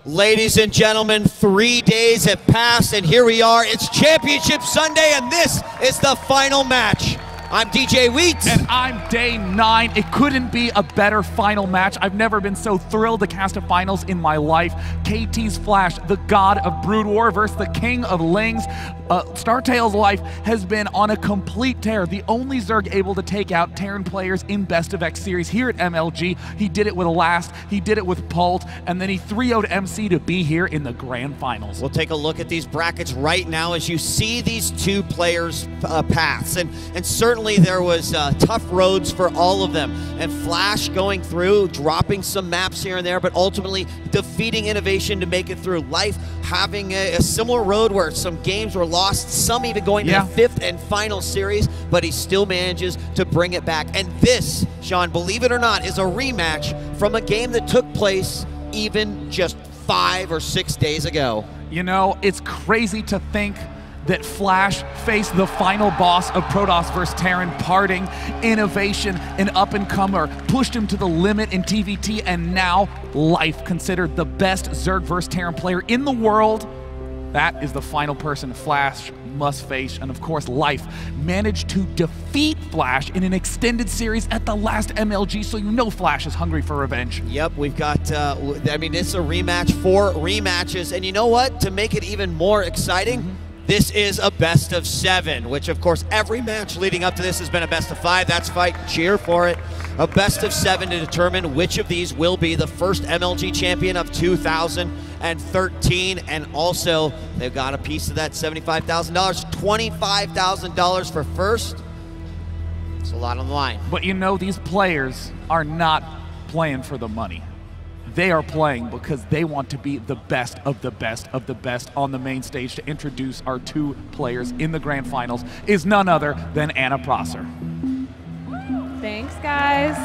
Ladies and gentlemen, 3 days have passed and here we are. It's Championship Sunday and this is the final match. I'm DJ Wheat. And I'm Day 9. It couldn't be a better final match. I've never been so thrilled to cast a finals in my life. KT's Flash, the god of Brood War versus the king of Lings. StarTale's life has been on a complete tear. The only Zerg able to take out Terran players in Best of X series here at MLG. He did it with Last, he did it with Pult, and then he 3-0'd MC to be here in the grand finals. We'll take a look at these brackets right now as you see these two players' paths. And certainly there was tough roads for all of them. And Flash going through, dropping some maps here and there, but ultimately defeating Innovation to make it through. Life having a similar road where some games were lost, some even going to the fifth and final series, but he still manages to bring it back. And this, Sean, believe it or not, is a rematch from a game that took place even just 5 or 6 days ago. You know, it's crazy to think that Flash faced the final boss of Protoss vs. Terran, parting Innovation, an up-and-comer, pushed him to the limit in TVT, and now Life, considered the best Zerg vs. Terran player in the world. That is the final person Flash must face, and of course Life managed to defeat Flash in an extended series at the last MLG, so you know Flash is hungry for revenge. Yep, we've got, I mean, it's a rematch for rematches, and you know what? To make it even more exciting, this is a best of 7, which of course every match leading up to this has been a best of 5. That's fight, cheer for it. A best of 7 to determine which of these will be the first MLG champion of 2013. And also, they've got a piece of that $75,000, $25,000 for first. It's a lot on the line. But you know, these players are not playing for the money. They are playing because they want to be the best of the best of the best on the main stage. To introduce our 2 players in the grand finals is none other than Anna Prosser. Thanks, guys.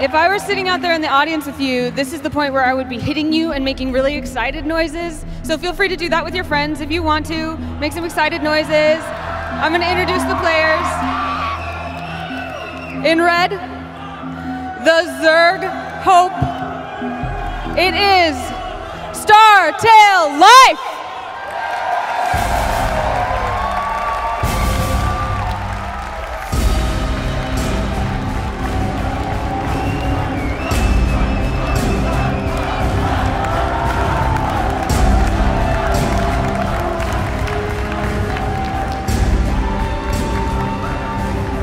If I were sitting out there in the audience with you, this is the point where I would be hitting you and making really excited noises. So feel free to do that with your friends if you want to. Make some excited noises. I'm going to introduce the players. In red, the Zerg Hope. It is StarTale Life!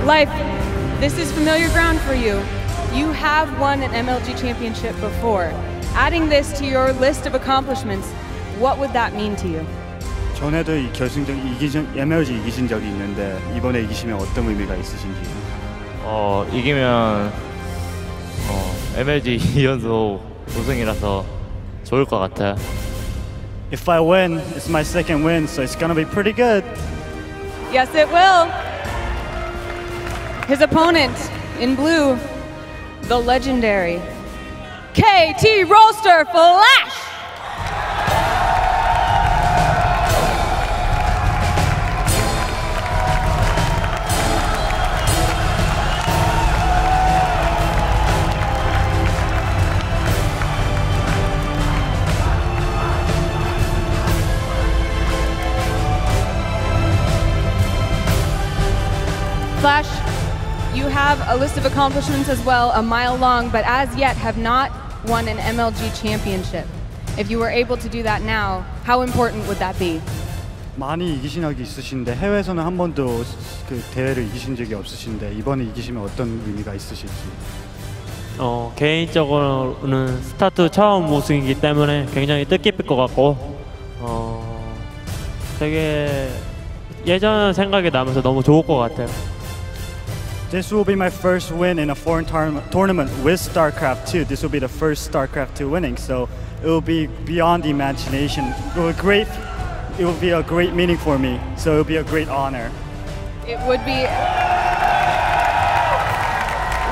Life, this is familiar ground for you. You have won an MLG championship before. Adding this to your list of accomplishments, what would that mean to you? 전에도 이 결승전 MLG 이기신 적이 있는데 이번에 이기시면 어떤 의미가 있으신지? 이기면 MLG 2연속 우승이라서 좋을 것 같아요. If I win, it's my second win, so it's gonna be pretty good. Yes, it will. His opponent in blue, the legendary KT Roaster Flash! Flash, you have a list of accomplishments as well, a mile long, but as yet have not won an MLG championship. If you were able to do that now, how important would that be? 많이 이기신 적이 있으신데 해외에서는 한 번도 그 대회를 이기신 적이 없으신데 이번에 이기시면 어떤 의미가 있으실지? 개인적으로는 스타트 처음 우승이기 때문에 굉장히 뜻깊을 것 같고 되게 예전 생각이 나면서 너무 좋을 것 같아요. This will be my first win in a foreign tournament with Starcraft 2. This will be the first Starcraft 2 winning, so it will be beyond the imagination. It will be a great meaning for me, so it will be a great honor. It would be.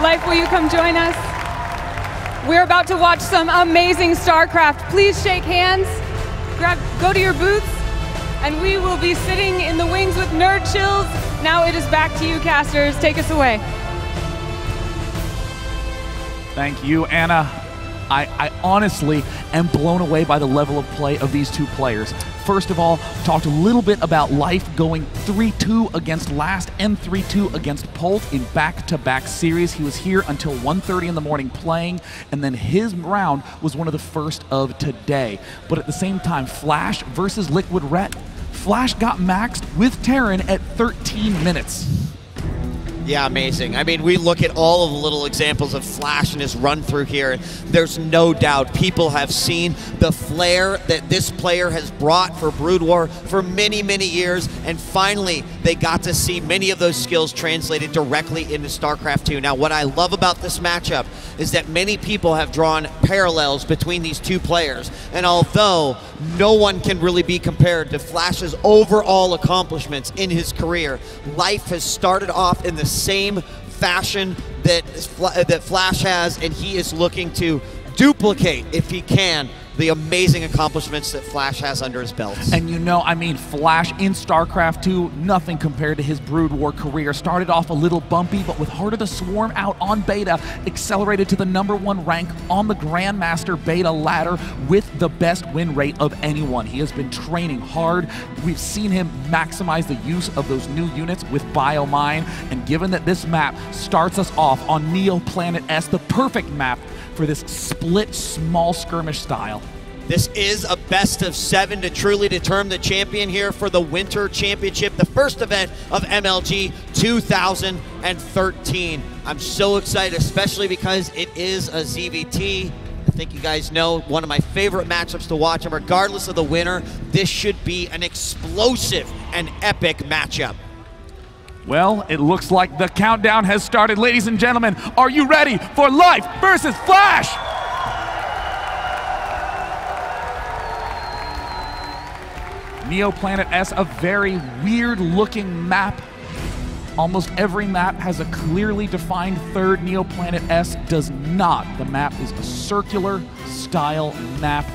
Life, will you come join us? We're about to watch some amazing Starcraft. Please shake hands, go to your booths, and we will be sitting in the wings with Nerd Chills. Now it is back to you, casters. Take us away. Thank you, Anna. I honestly am blown away by the level of play of these two players. First of all, talked a little bit about Life going 3-2 against Last and 3-2 against Polt in back-to-back series. He was here until 1:30 in the morning playing, and then his round was one of the first of today. But at the same time, Flash versus Liquid Red. Flash got maxed with Terran at 13 minutes. Yeah, amazing. I mean, we look at all of the little examples of Flash and his run through here. There's no doubt people have seen the flair that this player has brought for Brood War for many, many years, and finally they got to see many of those skills translated directly into StarCraft 2. Now, what I love about this matchup is that many people have drawn parallels between these two players, and although no one can really be compared to Flash's overall accomplishments in his career, Life has started off in the same fashion that Flash has, and he is looking to duplicate, if he can, the amazing accomplishments that Flash has under his belt. And you know, I mean, Flash in StarCraft 2, nothing compared to his Brood War career. Started off a little bumpy, but with Heart of the Swarm out on beta, accelerated to the #1 rank on the Grandmaster beta ladder with the best win rate of anyone. He has been training hard. We've seen him maximize the use of those new units with Biomine, and given that this map starts us off on Neo Planet S, the perfect map for this split small skirmish style. This is a best of 7 to truly determine the champion here for the Winter Championship, the first event of MLG 2013. I'm so excited, especially because it is a ZVT. I think you guys know one of my favorite matchups to watch, and regardless of the winner, this should be an explosive and epic matchup. Well, it looks like the countdown has started. Ladies and gentlemen, are you ready for Life versus Flash? Neo Planet S, a very weird looking map. Almost every map has a clearly defined third. Neo Planet S does not. The map is a circular style map.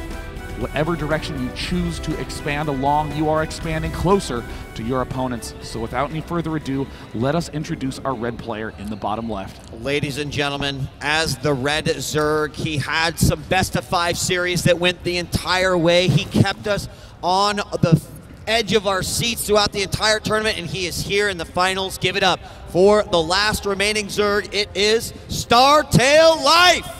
Whatever direction you choose to expand along, you are expanding closer to your opponents. So without any further ado, let us introduce our red player in the bottom left. Ladies and gentlemen, as the red Zerg, he had some best of 5 series that went the entire way. He kept us on the edge of our seats throughout the entire tournament, and he is here in the finals. Give it up for the last remaining Zerg. It is Startail Life.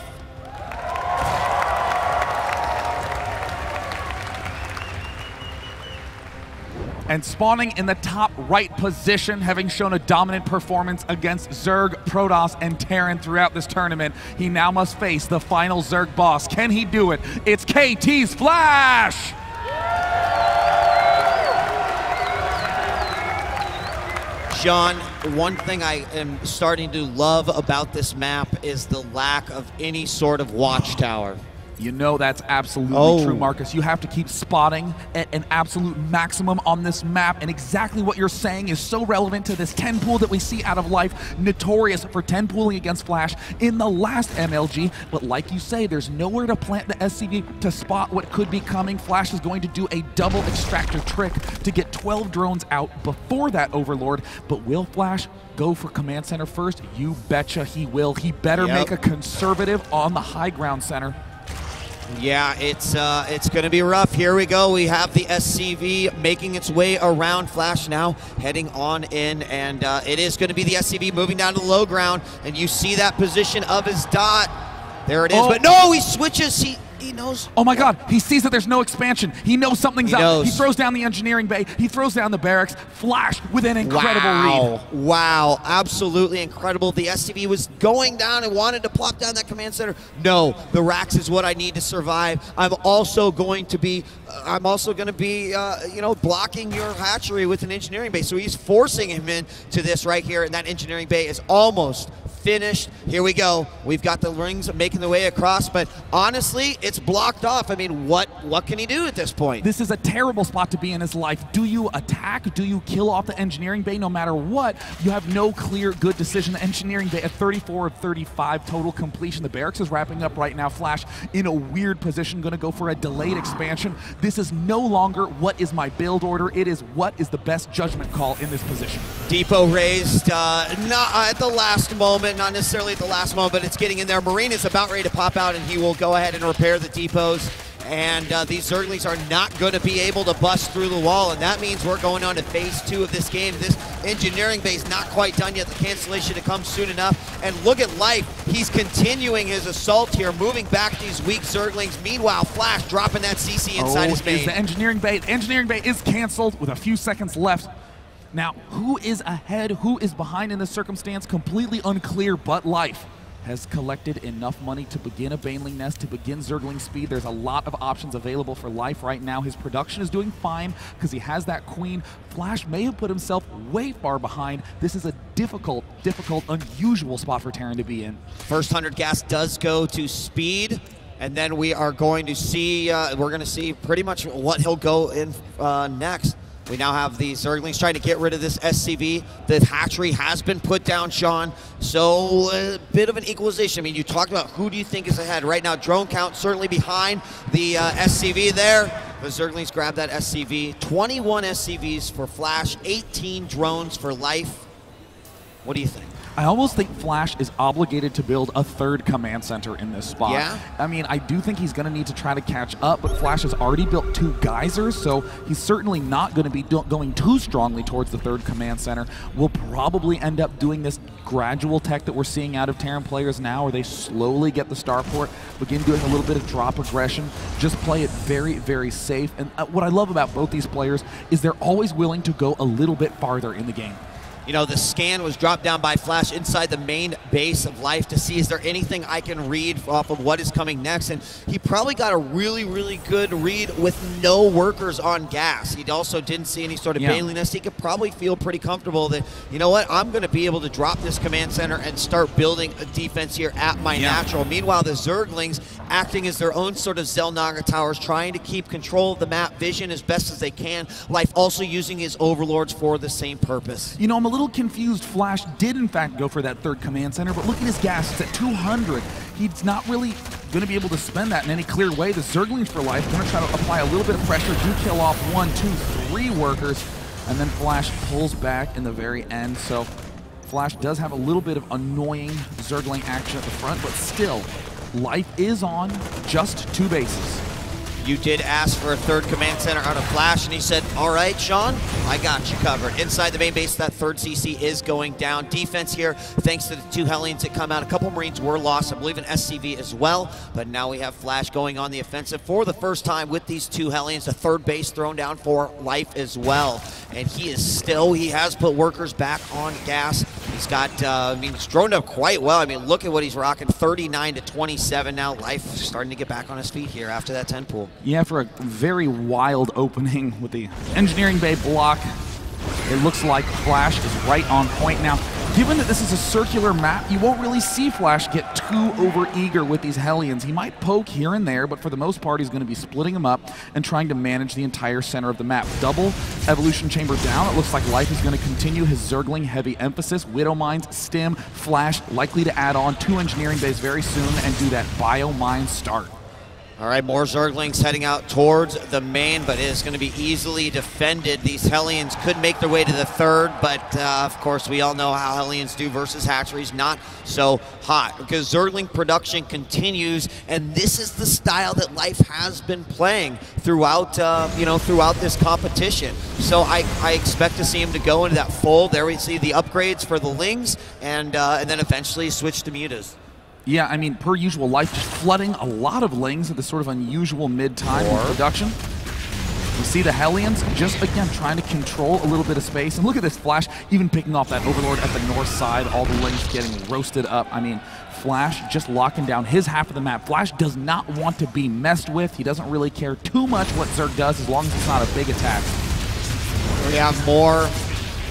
And spawning in the top right position, having shown a dominant performance against Zerg, Protoss, and Terran throughout this tournament, he now must face the final Zerg boss. Can he do it? It's KT's Flash! Sean, one thing I am starting to love about this map is the lack of any sort of watchtower. You know that's absolutely true, Marcus. You have to keep spotting at an absolute maximum on this map, and exactly what you're saying is so relevant to this 10 pool that we see out of Life, notorious for 10 pooling against Flash in the last MLG. But like you say, there's nowhere to plant the SCV to spot what could be coming. Flash is going to do a double extractor trick to get 12 drones out before that Overlord. But will Flash go for command center first? You betcha he will. He better make a conservative on the high ground center. Yeah, it's going to be rough. Here we go. We have the SCV making its way around. Flash now heading on in, and it is going to be the SCV moving down to the low ground, and you see that position of his dot. There it is, but no, he switches. He knows. Oh my God, he sees that there's no expansion. He knows something's up. He throws down the engineering bay. He throws down the barracks. Flash with an incredible read. Wow, absolutely incredible. The SCV was going down and wanted to plop down that command center. No, the racks is what I need to survive. I'm also going to be, you know, blocking your hatchery with an engineering bay. So he's forcing him into this right here, and that engineering bay is almost finished. Here we go. We've got the rings making their way across, but honestly, it's blocked off. I mean, what can he do at this point? This is a terrible spot to be in his life. Do you attack? Do you kill off the engineering bay? No matter what, you have no clear good decision. The engineering bay at 34 of 35 total completion. The barracks is wrapping up right now. Flash in a weird position, going to go for a delayed expansion. This is no longer what is my build order. It is what is the best judgment call in this position. Depot raised not at the last moment. moment, not necessarily at the last moment, but it's getting in there. Marine is about ready to pop out, and he will go ahead and repair the depots. And these Zerglings are not going to be able to bust through the wall, and that means we're going on to phase 2 of this game. This engineering base not quite done yet. The cancellation to come soon enough. And look at Life. He's continuing his assault here, moving back these weak Zerglings. Meanwhile, Flash dropping that CC inside his base. The engineering bay. The engineering bay is canceled with a few seconds left. Now, who is ahead, who is behind in this circumstance? Completely unclear, but Life has collected enough money to begin a Baneling Nest, to begin Zergling speed. There's a lot of options available for Life right now. His production is doing fine because he has that Queen. Flash may have put himself way far behind. This is a difficult, unusual spot for Terran to be in. First 100 gas does go to speed, and then we are going to see, pretty much what he'll go in next. We now have the Zerglings trying to get rid of this SCV. The hatchery has been put down, Sean. So a bit of an equalization. I mean, you talked about who do you think is ahead. Right now, drone count certainly behind the SCV there. The Zerglings grab that SCV. 21 SCVs for Flash, 18 drones for Life. What do you think? I almost think Flash is obligated to build a third command center in this spot. Yeah? I mean, I do think he's going to need to try to catch up, but Flash has already built 2 geysers, so he's certainly not going to be going too strongly towards the third command center. We'll probably end up doing this gradual tech that we're seeing out of Terran players now, where they slowly get the starport, begin doing a little bit of drop aggression, just play it very, very safe. And what I love about both these players is they're always willing to go a little bit farther in the game. You know, the scan was dropped down by Flash inside the main base of Life to see, is there anything I can read off of what is coming next? And he probably got a really, really good read with no workers on gas. He also didn't see any sort of baneliness. He could probably feel pretty comfortable that, you know what, I'm going to be able to drop this command center and start building a defense here at my natural. Meanwhile, the Zerglings acting as their own sort of Xel'Naga towers, trying to keep control of the map vision as best as they can. Life also using his overlords for the same purpose. You know, I'm a little confused. Flash did in fact go for that third command center, but look at his gas. It's at 200. He's not really going to be able to spend that in any clear way. The Zerglings for Life going to try to apply a little bit of pressure, do kill off 1, 2, 3 workers, and then Flash pulls back in the very end. So Flash does have a little bit of annoying Zergling action at the front, but still, Life is on just 2 bases. You did ask for a third command center out of Flash, and he said, all right, Sean, I got you covered. Inside the main base, that third CC is going down. Defense here, thanks to the 2 Hellions that come out. A couple Marines were lost, I believe an SCV as well, but now we have Flash going on the offensive for the first time with these 2 Hellions. A third base thrown down for Life as well. And he has put workers back on gas. He's got, he's droned up quite well. I mean, look at what he's rocking, 39 to 27 now. Life starting to get back on his feet here after that 10 pool. Yeah, for a very wild opening with the engineering bay block, it looks like Flash is right on point. Now, given that this is a circular map, you won't really see Flash get too over-eager with these Hellions. He might poke here and there, but for the most part, he's going to be splitting them up and trying to manage the entire center of the map. Double Evolution Chamber down. It looks like Life is going to continue his Zergling heavy emphasis. Widow Mines, Stim, Flash likely to add on 2 engineering bays very soon and do that Bio Mine start. All right, more Zerglings heading out towards the main, but it is going to be easily defended. These Hellions could make their way to the third, but of course we all know how Hellions do versus hatcheries, not so hot, because Zergling production continues, and this is the style that Life has been playing throughout, throughout this competition. So I expect to see him to go into that full. There we see the upgrades for the Lings, and then eventually switch to Mutas. Yeah, I mean, per usual, Life just flooding a lot of Lings at this sort of unusual mid-time in production. You see the Hellions just, again, trying to control a little bit of space. And look at this, Flash even picking off that Overlord at the north side, all the Lings getting roasted up. I mean, Flash just locking down his half of the map. Flash does not want to be messed with. He doesn't really care too much what Zerg does as long as it's not a big attack. We have more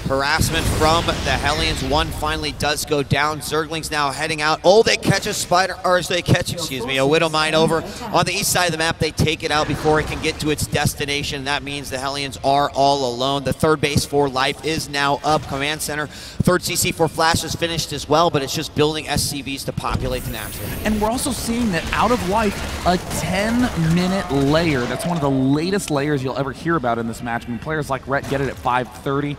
harassment from the Hellions. 1 finally does go down. Zerglings now heading out. Oh, they catch a spider, or they catch, a Widow Mine over on the east side of the map. They take it out before it can get to its destination. That means the Hellions are all alone. The third base for Life is now up. Command center, third CC for Flash is finished as well, but it's just building SCVs to populate the natural. And we're also seeing that out of Life, a 10-minute layer. That's one of the latest layers you'll ever hear about in this match. I mean, players like Rhett get it at 5:30.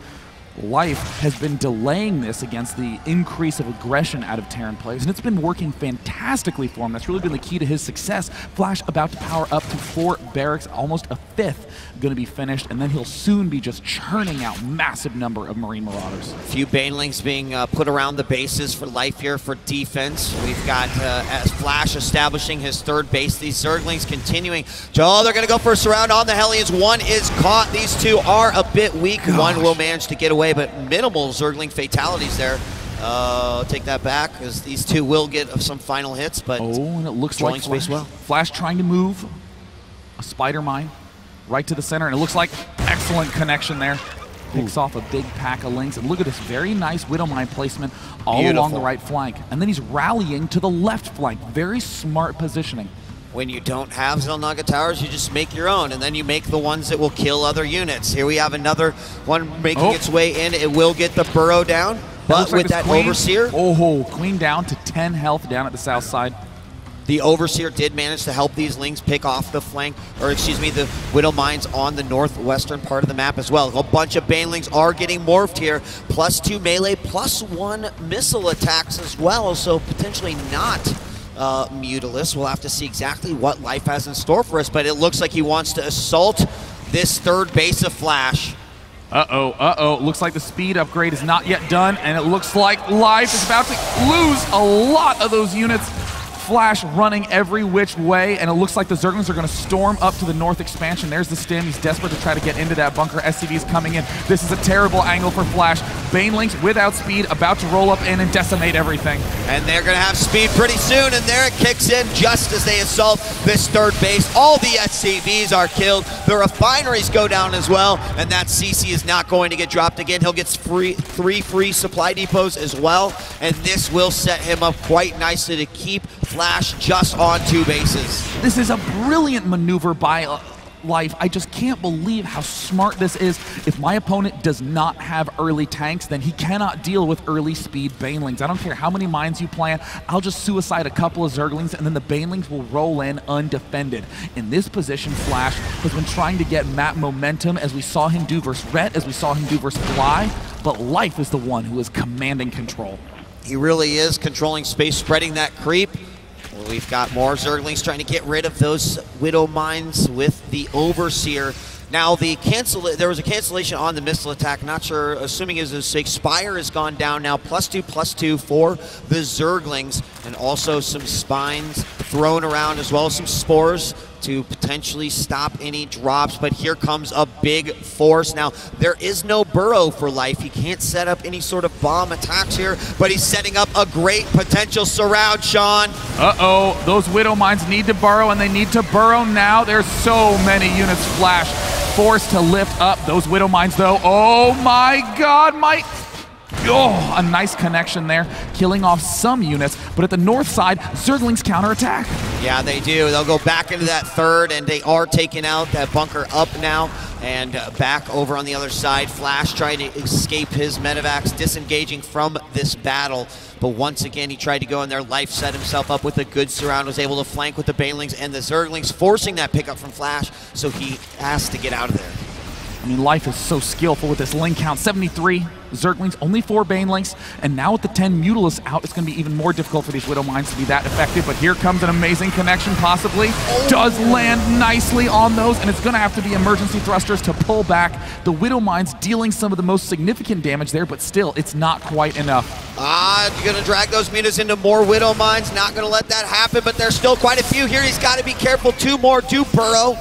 Life has been delaying this against the increase of aggression out of Terran players, and it's been working fantastically for him. That's really been the key to his success. Flash about to power up to 4 barracks, almost a 5th going to be finished, and then he'll soon be just churning out massive number of Marine Marauders. A few Banelings being put around the bases for Life here for defense. We've got Flash establishing his 3rd base. These Zerglings continuing. Oh, they're going to go for a surround on the Hellions. One is caught. These two are a bit weak. Gosh. One will manage to get away, but minimal Zergling fatalities there. Take that back, because these two will get some final hits, but and it looks like Flash trying to move a Spider Mine right to the center, and it looks like excellent connection there. Picks off a big pack of links, and look at this very nice Widow Mine placement all along the right flank. And then he's rallying to the left flank. Very smart positioning. When you don't have Xel'Naga towers, you just make your own, and then you make the ones that will kill other units. Here we have another one making its way in. It will get the burrow down, but with that Queen, Overseer. Queen down to 10 health down at the south side. The Overseer did manage to help these Lings pick off the flank, or excuse me, the Widow Mines on the northwestern part of the map as well. A bunch of Banelings are getting morphed here. +2 melee, +1 missile attacks as well, so potentially not Mutalisk. We'll have to see exactly what Life has in store for us, but it looks like he wants to assault this 3rd base of Flash. Looks like the speed upgrade is not yet done, and it looks like Life is about to lose a lot of those units. Flash running every which way, and it looks like the Zerglings are going to storm up to the north expansion. There's the stim. He's desperate to try to get into that bunker. SCV's coming in. This is a terrible angle for Flash. Banelings without speed, about to roll up in and decimate everything. And they're going to have speed pretty soon, and there it kicks in just as they assault this 3rd base. All the SCVs are killed. The refineries go down as well, and that CC is not going to get dropped again. He'll get 3 free supply depots as well, and this will set him up quite nicely to keep Flash just on 2 bases. This is a brilliant maneuver by Life. I just can't believe how smart this is. If my opponent does not have early tanks, then he cannot deal with early speed Banelings. I don't care how many mines you plant, I'll just suicide a couple of Zerglings, and then the Banelings will roll in undefended. In this position, Flash has been trying to get map momentum, as we saw him do versus Ret, as we saw him do versus Fly, but Life is the one who is commanding control. He really is controlling space, spreading that creep. We've got more Zerglings trying to get rid of those Widow Mines with the Overseer. Now, there was a cancellation on the missile attack. Not sure, assuming it was a mistake. Spire has gone down now, +2/+2 for the Zerglings, and also some spines thrown around, as well as some spores to potentially stop any drops. But here comes a big force. Now, there is no burrow for Life. He can't set up any sort of bomb attacks here, but he's setting up a great potential surround, Sean. Those Widow Mines need to burrow, and they need to burrow now. There's so many units Flash forced to lift up. Those Widow Mines, though, oh my God, a nice connection there, killing off some units, but at the north side, Zerglings counterattack. Yeah, they do. They'll go back into that 3rd, and they are taking out that bunker up now, and back over on the other side. Flash trying to escape his medevacs, disengaging from this battle. But once again, he tried to go in there. Life set himself up with a good surround, was able to flank with the Banelings and the Zerglings, forcing that pickup from Flash, so he has to get out of there. I mean, Life is so skillful with this link count. 73 Zerglings, only 4 Banelings, and now with the 10 Mutalisks out, it's going to be even more difficult for these Widow Mines to be that effective. But here comes an amazing connection, possibly. Does land nicely on those, and it's going to have to be emergency thrusters to pull back. The Widow Mines dealing some of the most significant damage there, but still, it's not quite enough. You're going to drag those Mutas into more Widow Mines. Not going to let that happen, but there's still quite a few here. He's got to be careful. 2 more do burrow.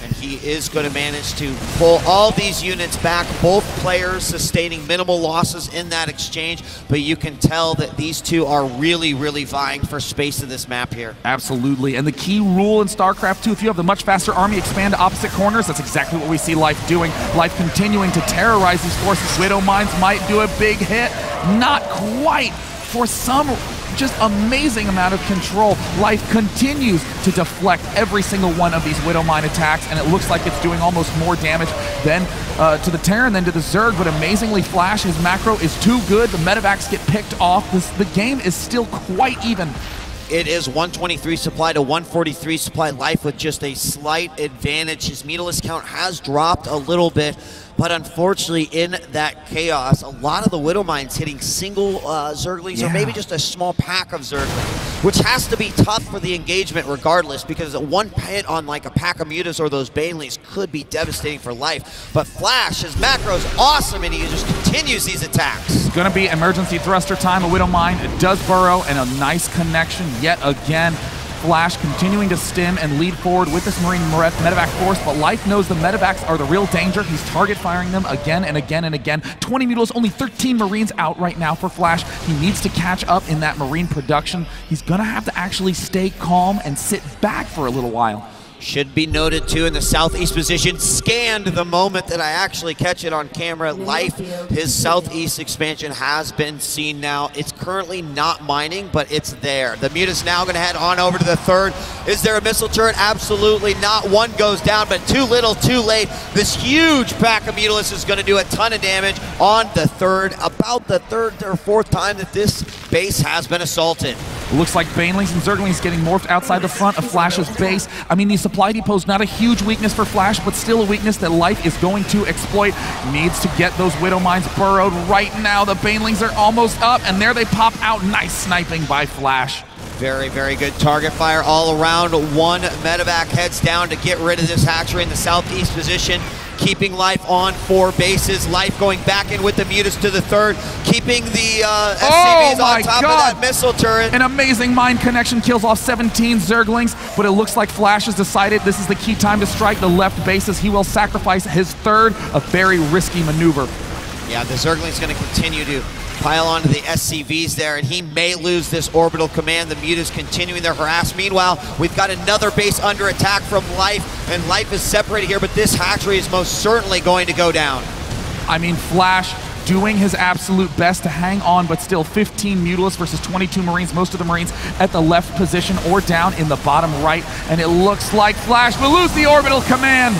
And he is going to manage to pull all these units back, both players sustaining minimal losses in that exchange, but you can tell that these two are really, really vying for space in this map here. Absolutely, and the key rule in StarCraft 2, if you have the much faster army, expand to opposite corners. That's exactly what we see Life doing. Life continuing to terrorize these forces. Widow Mines might do a big hit. Not quite. For some just amazing amount of control, Life continues to deflect every single one of these Widow Mine attacks, and it looks like it's doing almost more damage than to the Terran than to the Zerg, but amazingly Flash, his macro is too good. The medevacs get picked off. The game is still quite even. It is 123 supply to 143 supply. Life with just a slight advantage. His Mutalisk count has dropped a little bit, but unfortunately in that chaos, a lot of the Widow Mines hitting single Zerglings or maybe just a small pack of Zerglings, which has to be tough for the engagement regardless, because one hit on like a pack of Mutas or those Banelings could be devastating for Life. But Flash, his macro is awesome and he just continues these attacks. It's gonna be emergency thruster time. A Widow Mine does burrow and a nice connection yet again. Flash continuing to stim and lead forward with this Marine medevac force, but Life knows the medevacs are the real danger. He's target firing them again and again and again. 20 Mutals, only 13 Marines out right now for Flash. He needs to catch up in that Marine production. He's gonna have to actually stay calm and sit back for a little while. Should be noted too in the southeast position, scanned the moment that I actually catch it on camera. Life, his southeast expansion has been seen now. It's currently not mining, but it's there. The Muta's now gonna head on over to the third. Is there a missile turret? Absolutely not. One goes down, but too little, too late. This huge pack of Mutalisks is gonna do a ton of damage on the third, about the third or fourth time that this base has been assaulted. Looks like Banelings and Zerglings getting morphed outside the front of Flash's base. I mean, the supply depot's not a huge weakness for Flash, but still a weakness that Life is going to exploit. Needs to get those Widow Mines burrowed right now. The Banelings are almost up, and there they pop out. Nice sniping by Flash. Very, very good target fire all around. One medevac heads down to get rid of this hatchery in the southeast position, keeping Life on 4 bases. Life going back in with the Mutas to the third, keeping the SCVs on top of that missile turret. An amazing mine connection kills off 17 Zerglings, but it looks like Flash has decided this is the key time to strike the left bases. He will sacrifice his third, a very risky maneuver. Yeah, the Zergling's going to continue to pile onto the SCVs there, and he may lose this orbital command. The Mutas continuing their harass. Meanwhile, we've got another base under attack from Life, and Life is separated here, but this hatchery is most certainly going to go down. I mean, Flash doing his absolute best to hang on, but still 15 Mutalisks versus 22 Marines, most of the Marines at the left position or down in the bottom right, and it looks like Flash will lose the orbital command.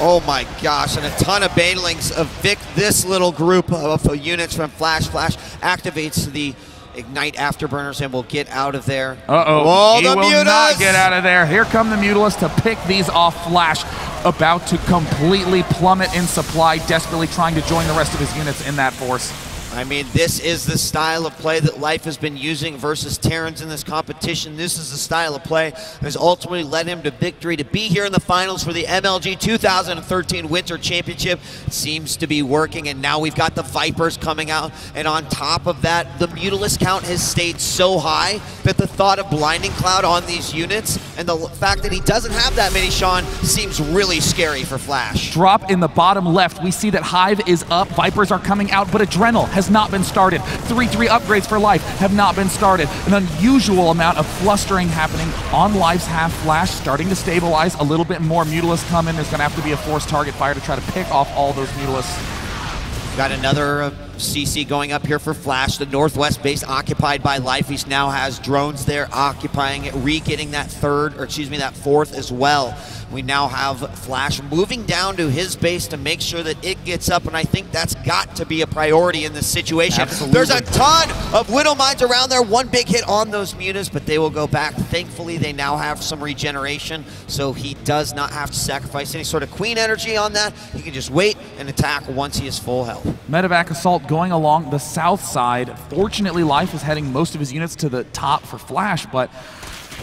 Oh my gosh, and a ton of Banelings evict this little group of units from Flash. Flash activates the Ignite Afterburners and will get out of there. Uh-oh, he will Mutas! not get out of there. Here come the Mutalisks to pick these off Flash, about to completely plummet in supply, desperately trying to join the rest of his units in that force. I mean, this is the style of play that Life has been using versus Terrans in this competition. This is the style of play that has ultimately led him to victory. To be here in the finals for the MLG 2013 Winter Championship seems to be working, and now we've got the Vipers coming out, and on top of that, the Mutalisk count has stayed so high that the thought of Blinding Cloud on these units and the fact that he doesn't have that many, Sean, seems really scary for Flash. Drop in the bottom left. We see that Hive is up, Vipers are coming out, but Adrenal has not been started. 3-3 upgrades for Life have not been started. An unusual amount of flustering happening on Life's half. Flash starting to stabilize a little bit more. Mutalisks come in. There's going to have to be a forced target fire to try to pick off all those Mutalisks. Got another CC going up here for Flash. The northwest base occupied by Life. He now has drones there occupying it, re-getting that that fourth as well. We now have Flash moving down to his base to make sure that it gets up, and I think that's got to be a priority in this situation. Absolutely. There's a ton of Widow Mines around there. One big hit on those Mutas, but they will go back. Thankfully, they now have some regeneration, so he does not have to sacrifice any sort of Queen energy on that. He can just wait and attack once he is full health. Medevac assault going along the south side. Fortunately, Life is heading most of his units to the top for Flash, but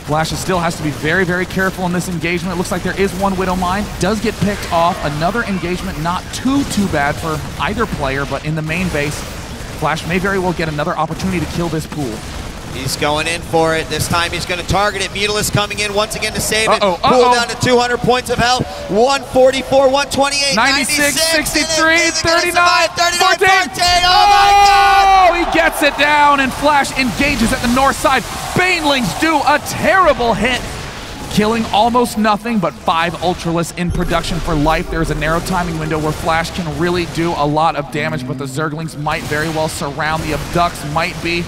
Flash still has to be very, very careful in this engagement. It looks like there is one Widow Mine. Does get picked off. Another engagement, not too bad for either player, but in the main base, Flash may very well get another opportunity to kill this pool. He's going in for it. This time he's going to target it. Mutalisk coming in once again to save it. Pool down to 200 points of health. 144, 128, 96, 63, 39, 14. Oh my God! He gets it down, and Flash engages at the north side. Banelings do a terrible hit, killing almost nothing but 5 Ultralisks in production for Life. There's a narrow timing window where Flash can really do a lot of damage, but the Zerglings might very well surround. The Abducts might be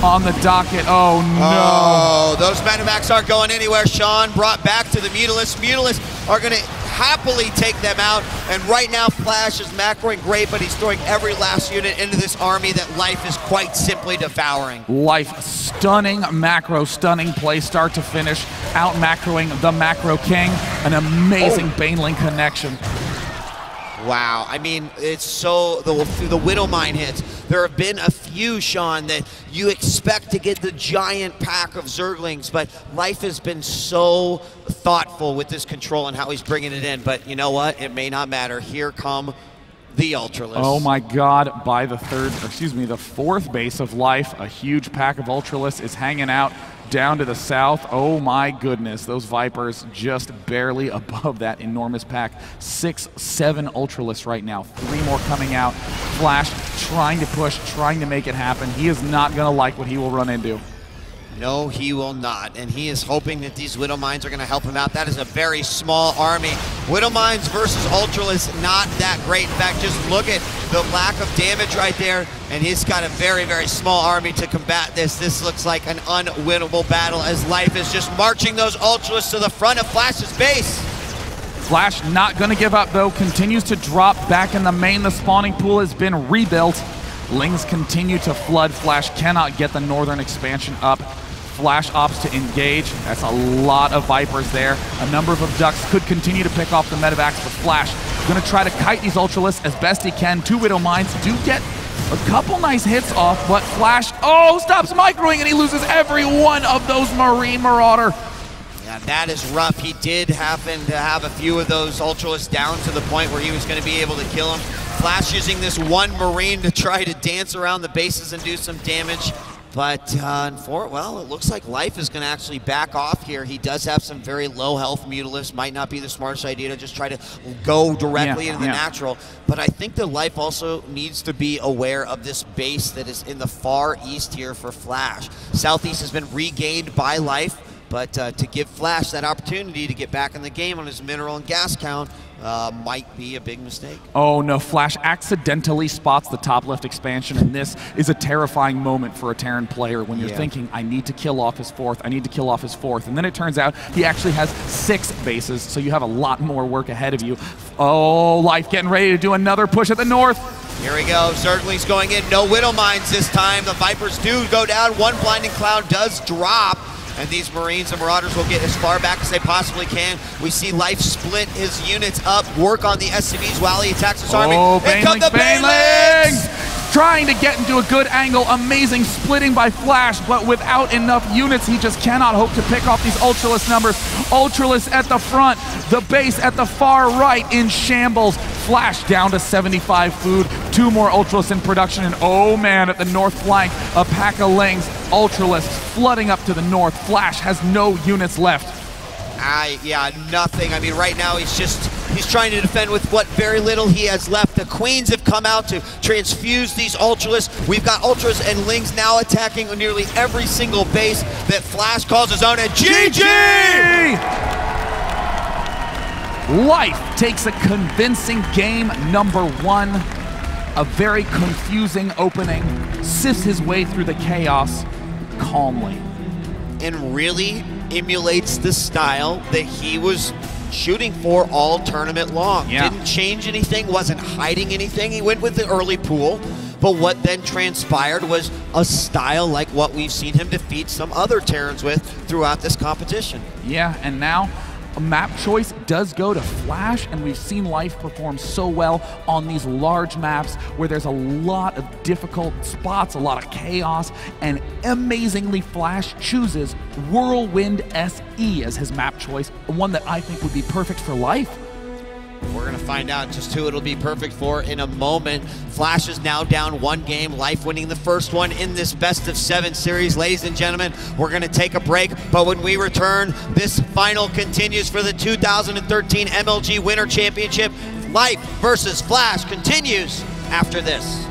on the docket. Oh no. Oh, those medevacs aren't going anywhere, Sean. Brought back to the Mutalisks. Mutalisks are going to happily take them out. And right now, Flash is macroing great, but he's throwing every last unit into this army that Life is quite simply devouring. Life, stunning macro, stunning play, start to finish, out macroing the Macro King. An amazing Baneling connection. Wow, I mean, it's so, the Widow Mine hits. There have been a few, Sean, that you expect to get the giant pack of Zerglings, but Life has been so thoughtful with this control and how he's bringing it in. But you know what? It may not matter. Here come the Ultralists. Oh my God, by the fourth base of Life, a huge pack of Ultralists is hanging out down to the south. Oh my goodness, those Vipers just barely above that enormous pack. 6, 7 Ultralists right now, 3 more coming out. Flash trying to push, trying to make it happen. He is not gonna like what he will run into. No, he will not, and he is hoping that these Widow Mines are going to help him out. That is a very small army. Widow Mines versus Ultralists, not that great. In fact, just look at the lack of damage right there, and he's got a very, very small army to combat this. This looks like an unwinnable battle as Life is just marching those Ultralists to the front of Flash's base. Flash not going to give up, though. Continues to drop back in the main. The spawning pool has been rebuilt. Lings continue to flood. Flash cannot get the northern expansion up. Flash opts to engage. That's a lot of Vipers there. A number of Abducts could continue to pick off the medevacs, but Flash going to try to kite these Ultralists as best he can. 2 Widow Mines do get a couple nice hits off, but Flash, stops microing, and he loses every one of those Marine Marauder. Yeah, that is rough. He did happen to have a few of those Ultralists down to the point where he was going to be able to kill him. Flash using this one Marine to try to dance around the bases and do some damage. But it looks like Life is going to actually back off here. He does have some very low health Mutalisks. Might not be the smartest idea to just try to go directly into the natural. But I think that Life also needs to be aware of this base that is in the far east here for Flash. Southeast has been regained by Life, but to give Flash that opportunity to get back in the game on his mineral and gas count might be a big mistake. Oh no, Flash accidentally spots the top left expansion, and this is a terrifying moment for a Terran player when you're thinking, I need to kill off his fourth, I need to kill off his fourth, and then it turns out he actually has 6 bases, so you have a lot more work ahead of you. Oh, Life getting ready to do another push at the north. Here we go, Zergling's going in, no Widow Mines this time. The Vipers do go down, one Blinding Cloud does drop, and these Marines and Marauders will get as far back as they possibly can. We see Life split his units up, work on the SCVs while he attacks his army. Here come the Banelings! Trying to get into a good angle, amazing splitting by Flash, but without enough units, he just cannot hope to pick off these Ultralist numbers. Ultralist at the front, the base at the far right in shambles. Flash down to 75 food, 2 more Ultralists in production, and oh man, at the north flank, a pack of Lings, Ultralists flooding up to the north. Flash has no units left. Yeah, nothing. I mean, right now he's trying to defend with what very little he has left. The Queens have come out to transfuse these Ultralists. We've got Ultras and Lings now attacking nearly every single base that Flash calls his own, and GG! Life takes a convincing game number 1. A very confusing opening, sifts his way through the chaos calmly. And really emulates the style that he was shooting for all tournament long. Didn't change anything, wasn't hiding anything. He went with the early pool, but what then transpired was a style like what we've seen him defeat some other Terrans with throughout this competition. Yeah, and now a map choice does go to Flash, and we've seen Life perform so well on these large maps where there's a lot of difficult spots, a lot of chaos, and amazingly Flash chooses Whirlwind SE as his map choice, one that I think would be perfect for Life. We're going to find out just who it'll be perfect for in a moment. Flash is now down 1 game, Life winning the first one in this best of 7 series. Ladies and gentlemen, we're going to take a break, but when we return, this final continues for the 2013 MLG Winter Championship. Life versus Flash continues after this.